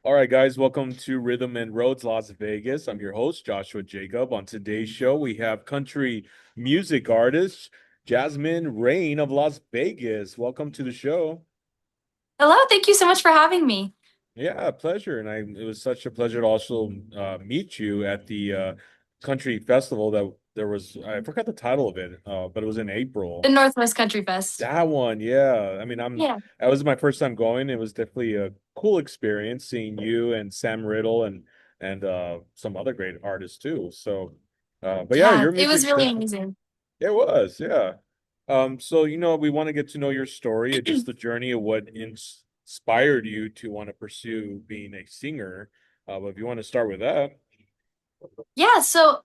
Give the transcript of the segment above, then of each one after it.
All right, guys, welcome to Rhythm and Roads Las Vegas. I'm your host, Joshua Jacob. On today's show, we have country music artist Jasmine Rayne of Las Vegas. Welcome to the show. Hello, thank you so much for having me. Yeah, pleasure. And it was such a pleasure to also meet you at the country festival that there was, I forgot the title of it, but it was in The April. Northwest Country Fest. That one, yeah. I mean, Yeah. that was my first time going. It was definitely a cool experience seeing you and Sam Riddle and some other great artists too. So but yeah, Yeah, your it was music really definitely amazing. it was, yeah. So we want to get to know your story and just the journey of what inspired you to want to pursue being a singer. But if you want to start with that, Yeah, so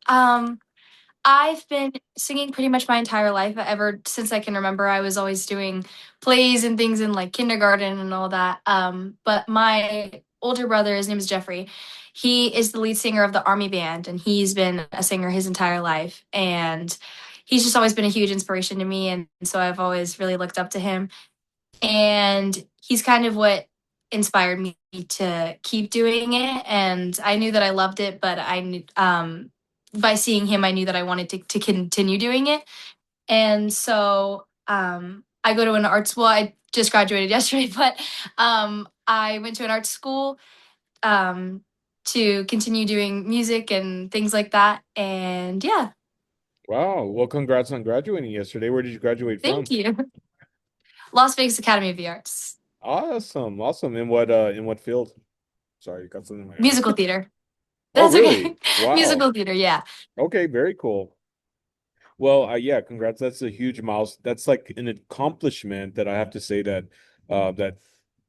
I've been singing pretty much my entire life. Ever since I can remember, I was always doing plays and things in like kindergarten and all that. But my older brother, his name is Jeffrey. He is the lead singer of the Army Band, and he's been a singer his entire life. And he's just always been a huge inspiration to me, and so I've always really looked up to him. And he's kind of what inspired me to keep doing it. And I knew that I loved it, but I knew by seeing him, I knew that I wanted to continue doing it. And so I go to an art school. I just graduated yesterday, but I went to an art school um, to continue doing music and things like that. And yeah, wow. Well, congrats on graduating yesterday. Where did you graduate thank from? you. Las Vegas Academy of the Arts, Awesome, awesome. In what field? Sorry, you got something in my eye. musical theater. Oh, That's really? okay. Wow. Musical theater, yeah. Okay, very cool. Well, yeah, congrats. That's a huge milestone. That's like an accomplishment that I have to say that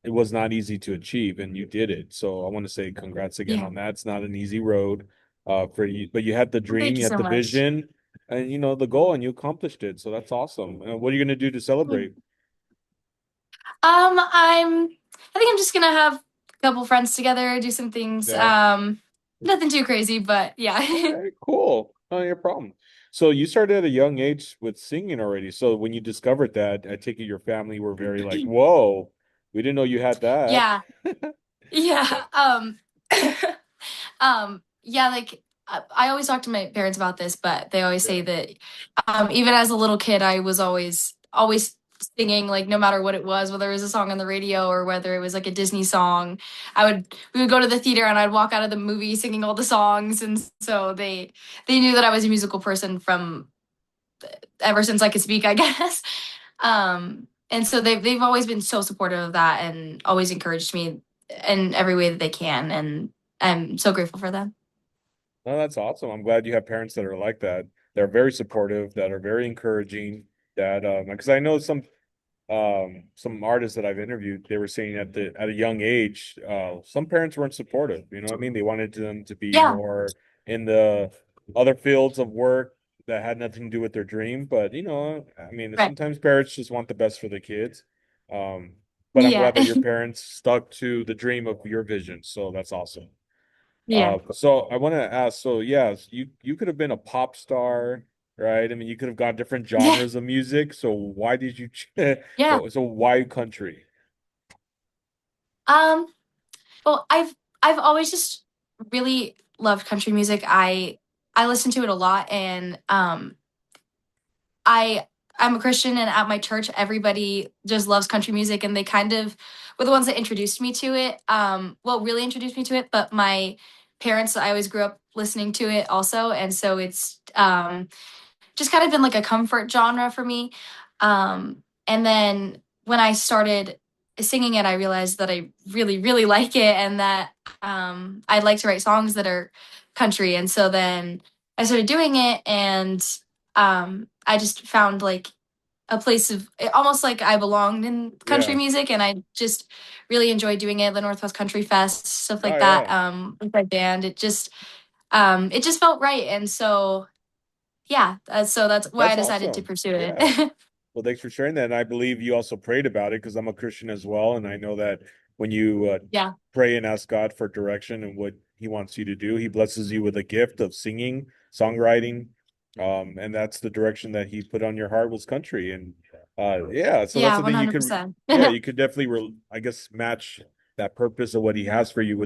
it was not easy to achieve, and you did it. So I want to say congrats again Yeah. on that. It's not an easy road, for you, but you had the Well, dream, thank you you had so the much. vision, and the goal, and you accomplished it. So that's awesome. What are you gonna do to Yeah. celebrate? I think I'm just gonna have a couple friends together, do some things. Yeah. Nothing too crazy, but yeah. Okay, cool. Oh, no problem. So you started at a young age with singing already. So when you discovered that, I take it your family were very like, "Whoa, we didn't know you had that." Yeah. Yeah. Yeah, like I always talk to my parents about this, but they always Yeah. say that even as a little kid, I was always singing, like no matter what it was, whether it was a song on the radio or whether it was like a Disney song. We would go to the theater and I'd walk out of the movie singing all the songs, and so they knew that I was a musical person from ever since I could speak, I guess. And so they've always been so supportive of that and always encouraged me in every way that they can, and I'm so grateful for them. No, that's awesome. I'm glad you have parents that are like that. They're very supportive, that are very encouraging, that because I know some artists that I've interviewed, they were saying at a young age, some parents weren't supportive, you know what I mean? They wanted them to be Yeah, more in the other fields of work that had nothing to do with their dream. But I mean, right. sometimes parents just want the best for the kids. Um, but I'm Yeah. glad that your parents stuck to the dream of your vision. So that's awesome. Yeah. So I want to ask, so yes, you could have been a pop star, right? I mean, you could have gone different Yeah. genres of music. So why did you Yeah. so why country? Um, well, I've always just really loved country music. I listen to it a lot, and I I'm a Christian, and at my church everybody just loves country music, and they kind of were the ones that introduced me to it. Well, really introduced me to it, but my parents, I always grew up listening to it also, and so it's just kind of been like a comfort genre for me. And then when I started singing it, I realized that I really, really like it, and that I'd like to write songs that are country. And so then I started doing it, and I just found like a place of almost like I belonged in country Yeah. music, and I just really enjoyed doing it. The Northwest Country Fest, stuff Oh like that. yeah. With my band, it just felt right, and so yeah, so that's why I That's decided to awesome. pursue Yeah. it. Well, thanks for sharing that. And I believe you also prayed about it because I'm a Christian as well. And I know that when you Yeah, pray and ask God for direction and what He wants you to do, He blesses you with a gift of singing, songwriting. And that's the direction that He put on your heart was country. And yeah, so that's yeah, something you could, 100%. yeah, you could definitely, I guess, match. that purpose of what he has for you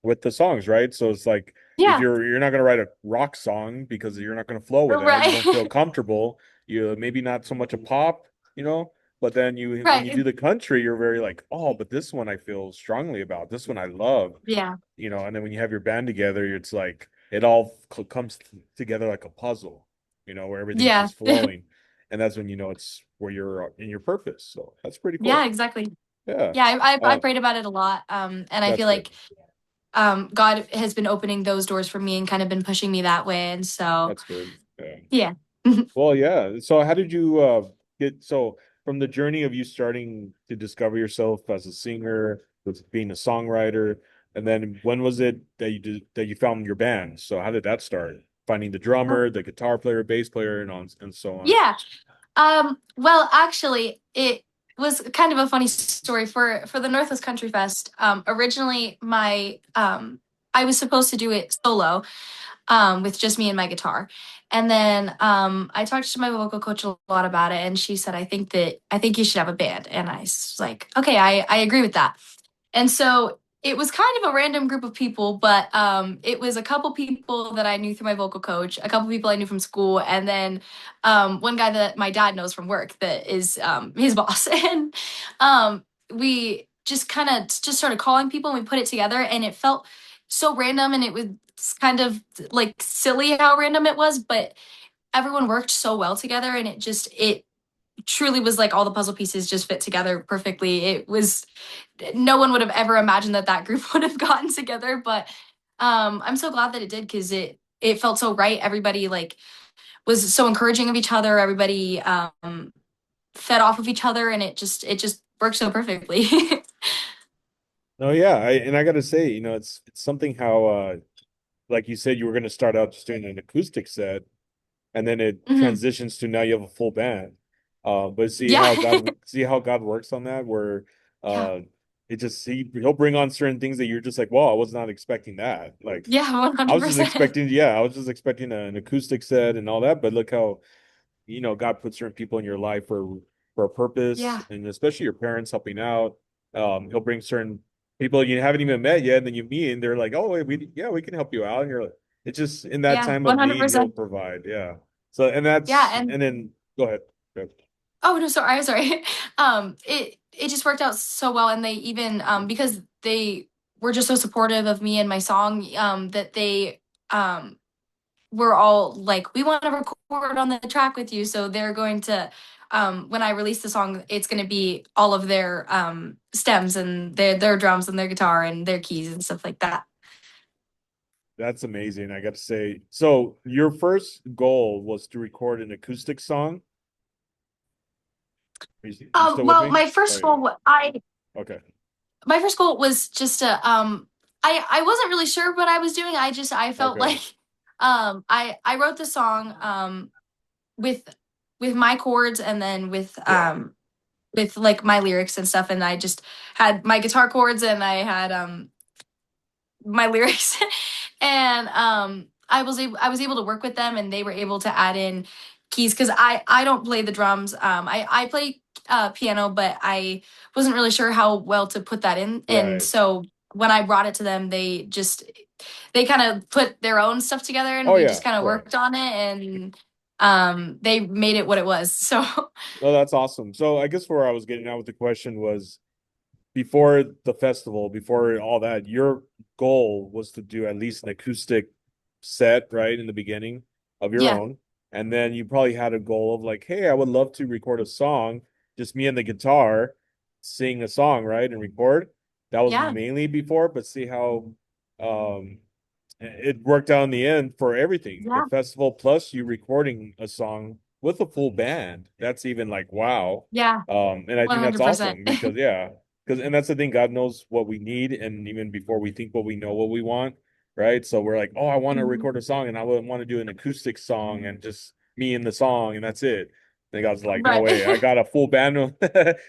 with the songs, right? So it's like if Yeah. you're not gonna write a rock song because you're not gonna flow with that, you don't feel Right. comfortable. You maybe not so much a pop, you know, but then you when you Right. do the country, you're very like, oh, but this one I feel strongly about. This one I love, Yeah. you know. And then when you have your band together, it's like it all comes together like a puzzle, you know, where everything's Yeah. just flowing, and that's when you know it's where you're in your purpose. So that's pretty Yeah, cool. exactly. Yeah, Yeah, I uh, prayed about it a lot. And I that's feel good. like God has been opening those doors for me and kind of been pushing me that way. And so, That's good. Yeah. yeah. Well, yeah. So how did you get so from the journey of you starting to discover yourself as a singer, with being a songwriter, and then when was it that you found your band? So how did that start? Finding the drummer, the guitar player, bass player, and on and so on. Yeah. Well, actually, it was kind of a funny story for the Northwest Country Fest. Originally, my I was supposed to do it solo, with just me and my guitar, and then I talked to my vocal coach a lot about it, and she said, I think you should have a band," and I was like, "Okay, I agree with that." And so it was kind of a random group of people, but it was a couple people that I knew through my vocal coach, a couple people I knew from school, and then one guy that my dad knows from work that is his boss. And we just kind of just started calling people and we put it together, and it felt so random, and it was kind of like silly how random it was, but everyone worked so well together, and it truly was like all the puzzle pieces just fit together perfectly. It was no one would have ever imagined that that group would have gotten together, but I'm so glad that it did because it felt so right. Everybody like was so encouraging of each other. Everybody fed off of each other, and it just worked so perfectly. No, yeah, and I gotta say, you know, it's something how like you said, you were gonna start out just doing an acoustic set, and then it Mhm. transitions to now you have a full band. But Yeah. see how God works on that, where Yeah. uh, it just he'll bring on certain things that you're just like, wow, I was not expecting that. Like, Yeah, I was just 100%. expecting, yeah, I was just expecting an acoustic set and all that. But look how you know God puts certain people in your life for a purpose, Yeah. and especially your parents helping out. He'll bring certain people you haven't even met yet, and then you meet, and they're like, oh, we can help you out, and you're like, it's just in that Yeah, time of need, he'll 100%. provide. Yeah. So, Yeah, and and then go ahead. Go ahead. oh no, sorry, I'm sorry. It just worked out so well, and they even because they were just so supportive of me and my song, that they um were all like, "We want to record on the track with you," so they're going to. When I release the song, it's going to be all of their stems and their drums and their guitar and their keys and stuff like that. That's amazing. I got to say. So, your first goal was to record an acoustic song. You still with Well, me? Oh yeah. Okay. my first goal was just to I wasn't really sure what I was doing. I felt Okay. like I wrote the song with my chords, and then with like my lyrics and stuff, and I just had my guitar chords, and I had my lyrics. And I was able to work with them, and they were able to add in keys because I don't play the drums. I play piano, but I wasn't really sure how well to put that in, and Right. so when I brought it to them, they kind of put their own stuff together, and Oh we yeah. just kind of Right. worked on it, and they made it what it was. So Oh, that's awesome. So, I guess where I was getting at with the question was before the festival, before all that, your goal was to do at least an acoustic set, right, in the beginning of your yeah, own. And then you probably had a goal of like, hey, I would love to record a song, just me and the guitar, sing a song, right, and record. That was yeah, mainly before, but see how um it worked out in the end for everything. The yeah, festival plus you recording a song with a full band. That's even like wow. yeah, And I think that's 100%. awesome because yeah, because and that's the thing, God knows what we need, and even before we think what we know what we want, right? So we're like, oh, I want to Mhm. record a song and I would want to do an acoustic song and just me and the song and that's it. And God's like, no Right. way, I got a full band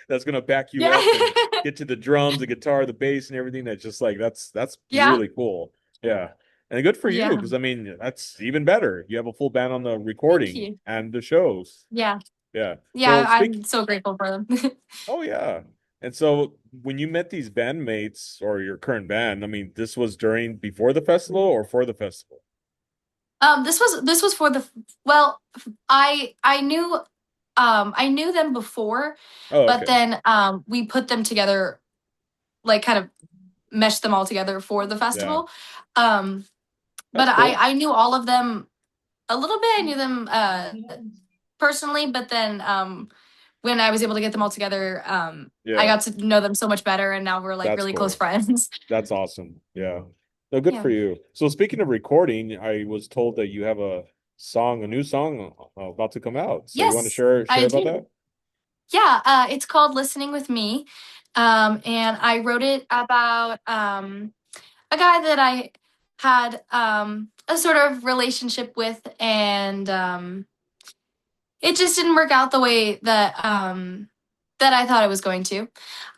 that's gonna back you Yeah. up and get to the drums, the guitar, the bass, and everything. That's just like that's Yeah. really cool. Yeah. And good for you, Yeah. because I mean, that's even better. You have a full band on the Thank recording you. and the shows. Yeah. Yeah. Yeah, So I'm so grateful for them. oh yeah. And so when you met these bandmates or your current band, I mean, this was during before the festival or for the festival? This was for the well, I knew them before, Oh, but okay. then we put them together, like kind of meshed them all together for the Yeah. festival. Um, but That's cool. I knew all of them a little bit. I knew them personally, but then when I was able to get them all together, I Yeah. got to know them so much better, and now we're like That's really close cool. friends. That's awesome. Yeah. No, good Yeah. for you. So speaking of recording, I was told that you have a song, a new song about to come out. So you want to Yes, share I about do. that? Yeah, it's called Listening with Me. And I wrote it about a guy that I had a sort of relationship with, and it just didn't work out the way that I thought it was going to.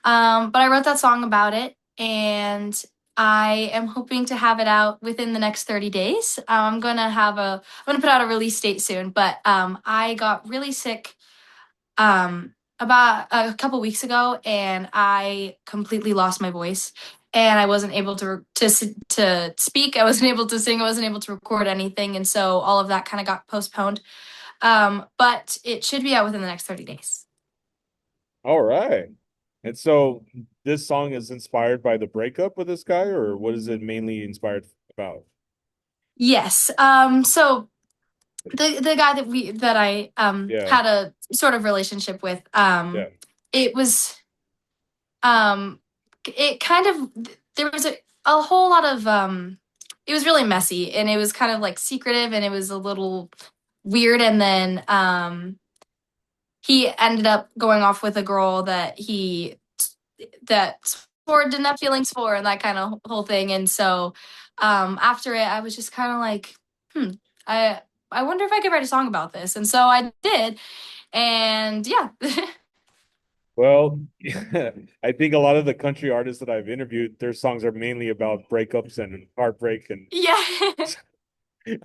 But I wrote that song about it, and I am hoping to have it out within the next 30 days. I'm gonna put out a release date soon, but I got really sick about a couple weeks ago, and I completely lost my voice, and I wasn't able to speak. I wasn't able to sing. I wasn't able to record anything, and so all of that kind of got postponed. But it should be out within the next 30 days. All right. And so this song is inspired by the breakup with this guy, or what is it mainly inspired about? Yes. So the guy that I Yeah. had a sort of relationship with, Yeah. it was um it kind of there was a whole lot of it was really messy, and it was kind of like secretive, and it was a little weird, and then he ended up going off with a girl that Ford didn't have feelings for, and that kind of whole thing. And so after it, I was just kind of like, I I wonder if I could write a song about this. And so I did. And yeah. Well, I think a lot of the country artists that I've interviewed, their songs are mainly about breakups and heartbreak. And Yeah.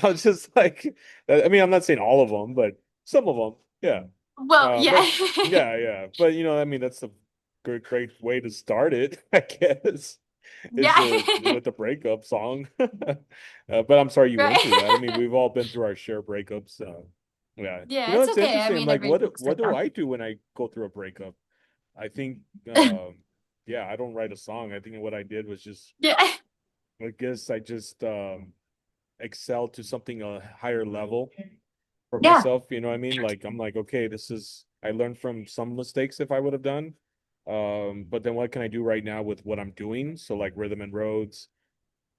I was just like, I mean, I'm not saying all of them, but some of them, yeah. Well, yeah. But yeah, yeah. But I mean, that's a great way to start it, I guess, is Yeah. with the breakup song. But I'm sorry you went through that. I mean, Right. we've all been through our share breakups. Yeah. Yeah, it's It's okay. I interesting. I'm mean, like, everybody makes what do breakdowns. I do when I go through a breakup? I think, yeah, I don't write a song. I think what I did was just, Yeah. I guess I just excel to something a higher level for Yeah. myself. You know what I mean? Like I'm like, okay, I learned from some mistakes if I would have done. But then what can I do right now with what I'm doing? So like rhythm and roads,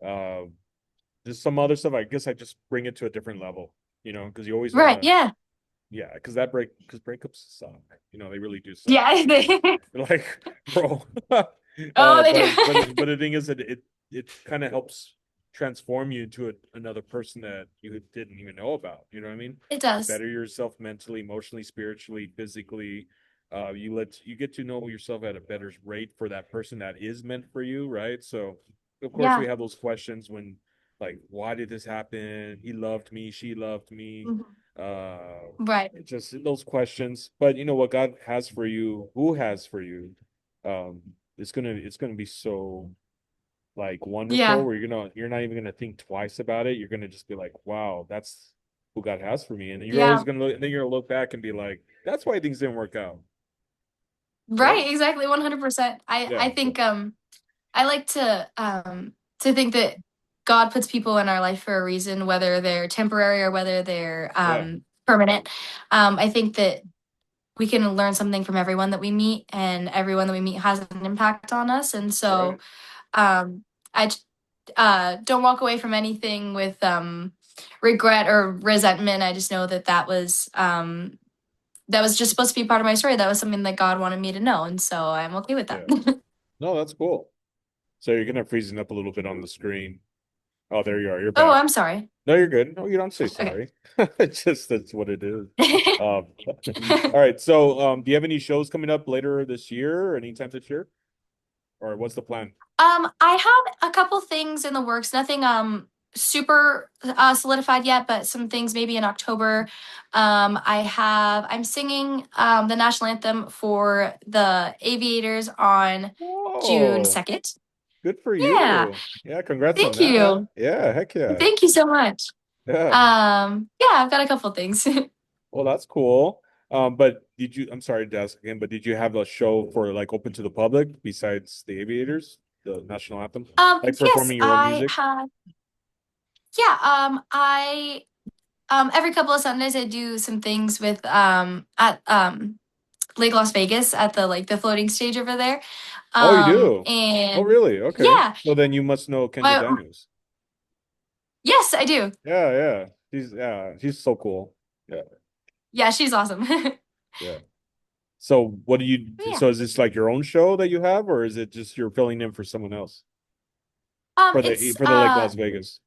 uh, just some other stuff. I guess I just bring it to a different level, because you always want Right. to, Yeah. yeah, because breakups suck. They really do suck. Yeah. Like, bro. Oh, they But do. the thing is that it kind of helps transform you into another person that you didn't even know about. You know what I mean? It You does. better yourself mentally, emotionally, spiritually, physically. You get to know yourself at a better rate for that person that is meant for you, right? So of course we Yeah. have those questions when like, why did this happen? He loved me, she loved me. Mhm. Uh Right. just those questions. But you know what God has for you, who has for you, um, it's gonna be so like wonderful Yeah. where you're not even gonna think twice about it. You're gonna just be like, wow, that's who God has for me. And you're always Yeah. gonna look, and then you're gonna look back and be like, that's why things didn't work out. Right? Right. Exactly. 100%. I Yeah. think I like to think that God puts people in our life for a reason, whether they're temporary or whether they're Yeah. permanent. I think that we can learn something from everyone that we meet, and everyone that we meet has an impact on us. And so Right. um, I don't walk away from anything with regret or resentment. I just know that that was just supposed to be part of my story. That was something that God wanted me to know, and so I'm okay with that. Yeah. No, that's cool. So you're gonna freezing up a little bit on the screen. Oh, there you are. You're Oh, back. I'm sorry. No, you're good. No, you don't say Okay. sorry. It's just that's what it is. Um, all right. So, do you have any shows coming up later this year or anytime this year? Or what's the plan? I have a couple things in the works. Nothing super solidified yet, but some things maybe in October. I'm singing the national anthem for the Aviators on June Oh, 2nd. good for Yeah, you. Yeah, congrats on thank that. you. Yeah, heck yeah. Thank you so much. Yeah. Yeah, I've got a couple things. Well, that's cool. But I'm sorry to ask again, but did you have a show for like open to the public besides the Aviators, the national anthem? Like Yes, performing your own I music? have. Yeah, I every couple of Sundays I do some things with at Lake Las Vegas at the like the floating stage over there. Oh, you do? Oh, And really? Okay. yeah, Well, then you must know Kendra my Daniels. yes, I do. Yeah. She's so cool. Yeah, Yeah, she's awesome. yeah. So what do you Yeah. so is this like your own show that you have, or is it just you're filling in for someone else It's for the Lake Las Vegas?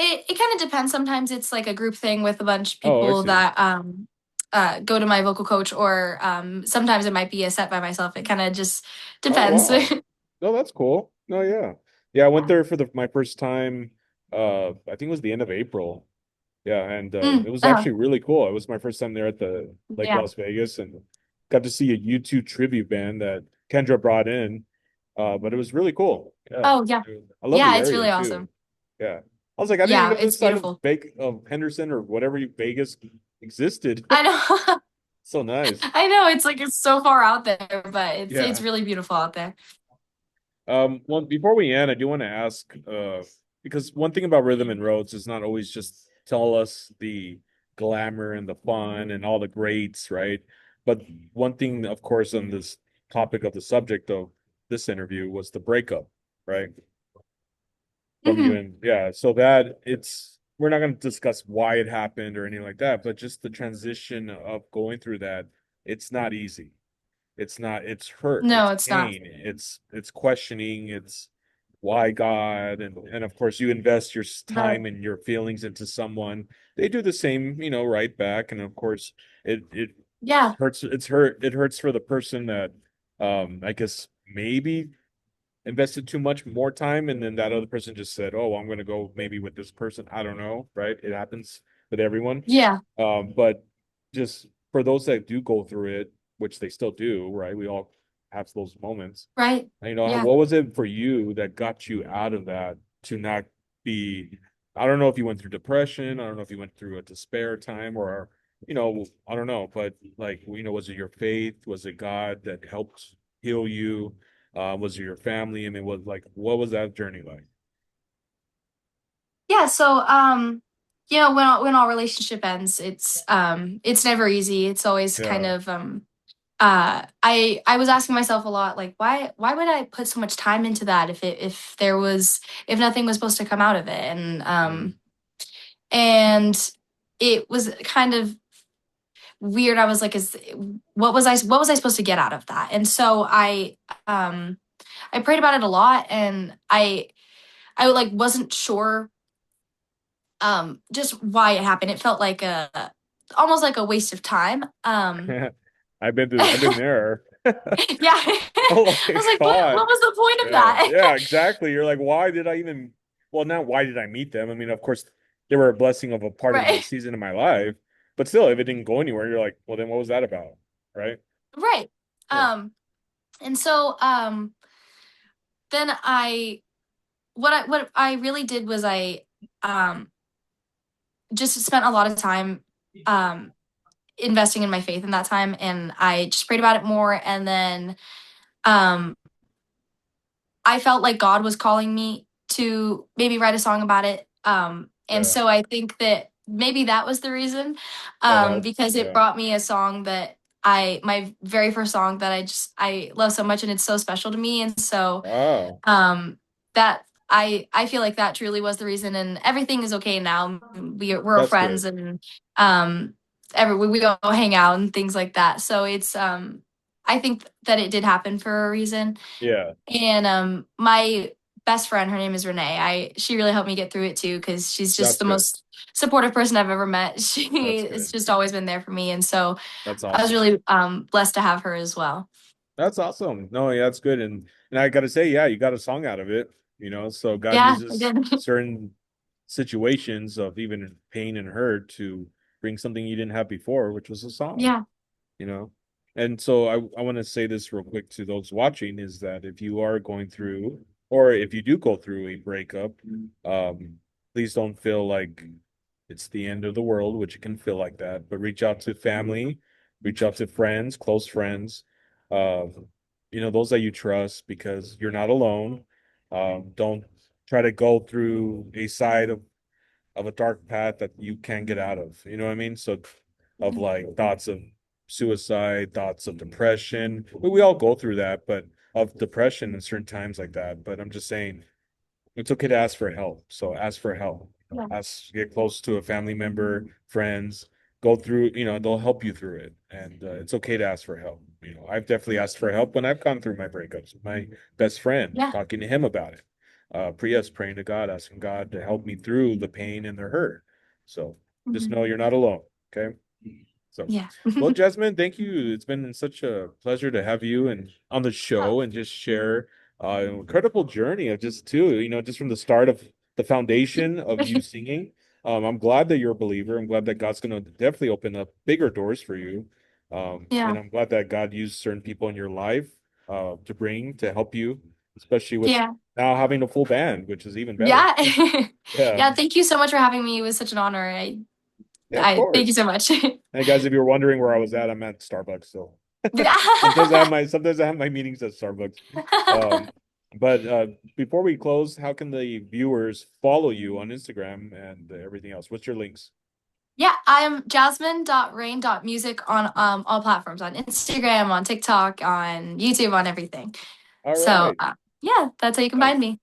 it kind of depends. Sometimes it's like a group thing with a bunch of Oh, I people see. that go to my vocal coach, or sometimes it might be a set by myself. It kind of just Oh, depends. wow. No, that's cool. No, yeah. Yeah, I went Yeah. there for the my first time I think it was the end of April. Yeah, and it was Uh-huh. actually really cool. It was my first time there at the Lake Yeah. Las Vegas and got to see a U2 tribute band that Kendra brought in. But it was really cool. Yeah. Oh yeah. I love the Yeah, it's area really too. awesome. Yeah. I was like, I didn't even Yeah, know it's this side of beautiful. Henderson or whatever Vegas existed. I know. So nice. I know it's like it's so far out there, but it's Yeah. really beautiful out there. Well, before we end, I do want to ask, because one thing about Rhythm and Roads is not always just tell us the glamour and the fun and all the greats, right? But one thing, of course, on this topic of the subject of this interview was the breakup, right? From you Hmm. and yeah, so that it's we're not going to discuss why it happened or anything like that, but just the transition of going through that, it's not easy. It's not, it's hurt, No, it's it's not. pain, it's questioning, it's why God, and of course you invest your Right. time and your feelings into someone. They do the same, right back. And of course it Yeah. hurts, it hurts for the person that I guess maybe invested too much more time and then that other person just said, oh, I'm going to go maybe with this person. I don't know, right? It happens with everyone. Yeah. But just for those that do go through it, which they still do, right? We all have those moments. Right. Yeah. What was it for you that got you out of that to not be, I don't know if you went through depression, I don't know if you went through a despair time or, I don't know, but like, was it your faith? Was it God that helped heal you? Was it your family? I mean, what was that journey like? Yeah, so when all relationship ends, it's never easy. It's always kind Yeah. of I was asking myself a lot, like why would I put so much time into that if there was if nothing was supposed to come out of it? Mm. And it was kind of weird. I was like, is what was I supposed to get out of that? And so I prayed about it a lot, and I like wasn't sure just why it happened. It felt like a almost like a waste of time. I've been there. Yeah. I Oh my was like, God. what was the point of Yeah, that? yeah, exactly. You're like, why did I even, well, not why did I meet them? I mean, of course, they were a blessing of a part of my Right. season of my life, but still, if it didn't go anywhere, you're like, well, then what was that about? Right? Right. Yeah. And so then what I really did was I um just spent a lot of time um investing in my faith in that time, and I just prayed about it more, and then um I felt like God was calling me to maybe write a song about it. And Yeah. so I think that maybe that was the reason, That helped. because it Yeah. brought me a song that my very first song that I love so much, and it's so special to me. And so Wow. that I feel like that truly was the reason, and everything is okay now. We're That's friends, good. and um, we go hang out and things like that. So it's I think that it did happen for a reason. Yeah. And my best friend, her name is Renee. She really helped me get through it too, because she's just That's the good. most supportive person I've ever met. She That's has good. just always been there for me, and so That's I was awesome. really blessed to have her as well. That's awesome. No, yeah, that's good. And I gotta say, yeah, you got a song out of it. you know, so God Yeah, I uses did. certain situations of even pain and hurt to bring something you didn't have before, which was a song, Yeah. you know. And so I want to say this real quick to those watching is that if you are going through, or if you do go through a breakup, please don't feel like it's the end of the world, which it can feel like that, but reach out to family, reach out to friends, close friends, uh, you know, those that you trust because you're not alone. Don't try to go through a side of a dark path that you can't get out of. You know what I mean? So of like thoughts of suicide, thoughts of depression. We all go through that, but of depression in certain times like that. But I'm just saying it's okay to ask for help. So ask for help. Yeah. Ask, get close to a family member, friends, go through, you know, they'll help you through it. And it's okay to ask for help. You know, I've definitely asked for help when I've gone through my breakups with my best friend, Yeah. talking to him about it. Yes, praying to God, asking God to help me through the pain and the hurt. So just Mhm. know you're not alone. Okay. So, Yeah. well, Jasmine, thank you. It's been such a pleasure to have you and on the show and just share incredible journey of just too, you know, just from the start of the foundation of you singing. I'm glad that you're a believer. I'm glad that God's going to definitely open up bigger doors for you. Yeah. And I'm glad that God used certain people in your life to help you, especially with Yeah. now having a full band, which is even better. Yeah. Yeah. Yeah. Thank you so much for having me. It was such an honor. Yeah, of I thank you course. so much. Hey guys, if you're wondering where I was at, I'm at Starbucks. So sometimes I have my meetings at Starbucks. Um, but before we close, how can the viewers follow you on Instagram and everything else? What's your links? Yeah, I am jasmine.rain.music on all platforms on Instagram, on TikTok, on YouTube, on everything. All So right. yeah, that's how you can find Nice. me.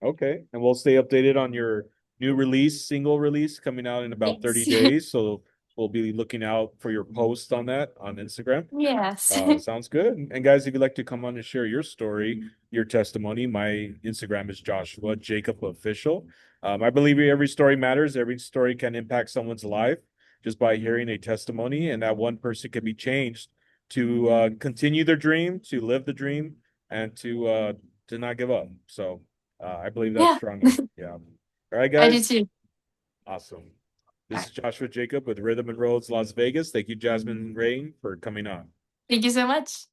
Okay. And we'll stay updated on your new release, single release coming out in about 30 Yes. days. So we'll be looking out for your post on that on Instagram. Yes. Sounds good. And guys, if you'd like to come on and share your story, your testimony, my Instagram is Joshua Jacob Official. I believe every story matters. Every story can impact someone's life just by hearing a testimony, and that one person can be changed to continue their dream, to live the dream, and to not give up. So I believe that Yeah, strongly. Yeah. All right, I do guys. too. Awesome. All This right. is Joshua Jacob with Rhythm and Roads Las Vegas. Thank you, Jasmine Rayne, for coming on. Thank you so much.